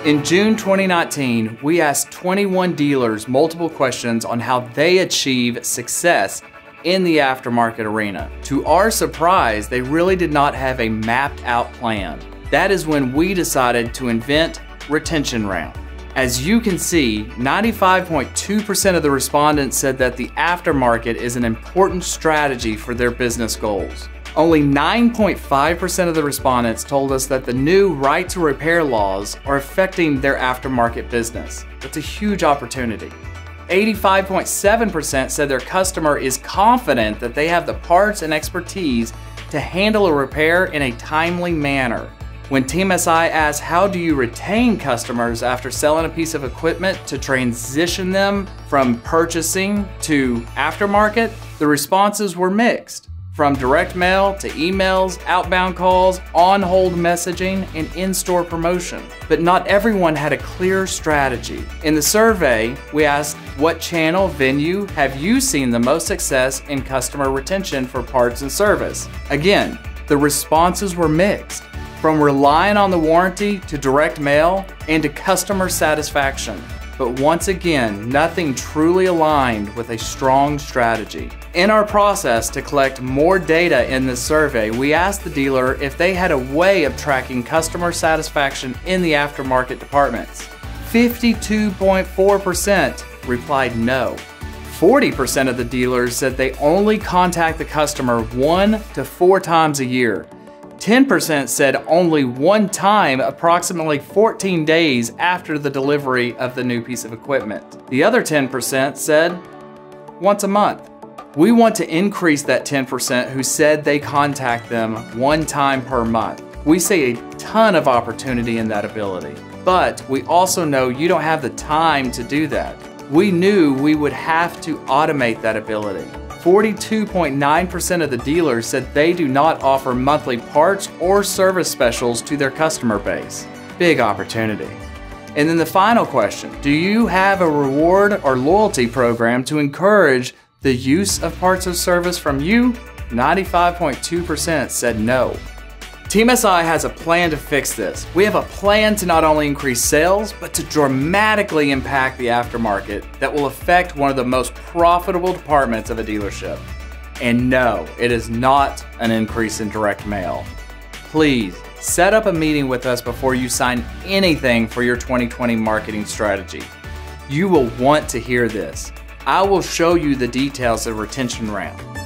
In June 2019, we asked 21 dealers multiple questions on how they achieve success in the aftermarket arena. To our surprise, they really did not have a mapped out plan. That is when we decided to invent Retention Round. As you can see, 95.2% of the respondents said that the aftermarket is an important strategy for their business goals. Only 9.5% of the respondents told us that the new right to repair laws are affecting their aftermarket business. That's a huge opportunity. 85.7% said their customer is confident that they have the parts and expertise to handle a repair in a timely manner. When Team SI asked, how do you retain customers after selling a piece of equipment to transition them from purchasing to aftermarket, the responses were mixed. From direct mail to emails, outbound calls, on-hold messaging, and in-store promotion. But not everyone had a clear strategy. In the survey, we asked, what channel, venue have you seen the most success in customer retention for parts and service? Again, the responses were mixed. From relying on the warranty to direct mail and to customer satisfaction. But once again, nothing truly aligned with a strong strategy. In our process to collect more data in this survey, we asked the dealer if they had a way of tracking customer satisfaction in the aftermarket departments. 52.4% replied no. 40% of the dealers said they only contact the customer 1 to 4 times a year. 10% said only one time approximately 14 days after the delivery of the new piece of equipment. The other 10% said once a month. We want to increase that 10% who said they contact them one time per month. We see a ton of opportunity in that ability, but we also know you don't have the time to do that. We knew we would have to automate that ability. 42.9% of the dealers said they do not offer monthly parts or service specials to their customer base. Big opportunity. And then the final question, do you have a reward or loyalty program to encourage the use of parts or service from you? 95.2% said no. Team SI has a plan to fix this. We have a plan to not only increase sales, but to dramatically impact the aftermarket that will affect one of the most profitable departments of a dealership. And no, it is not an increase in direct mail. Please set up a meeting with us before you sign anything for your 2020 marketing strategy. You will want to hear this. I will show you the details of Retention Round.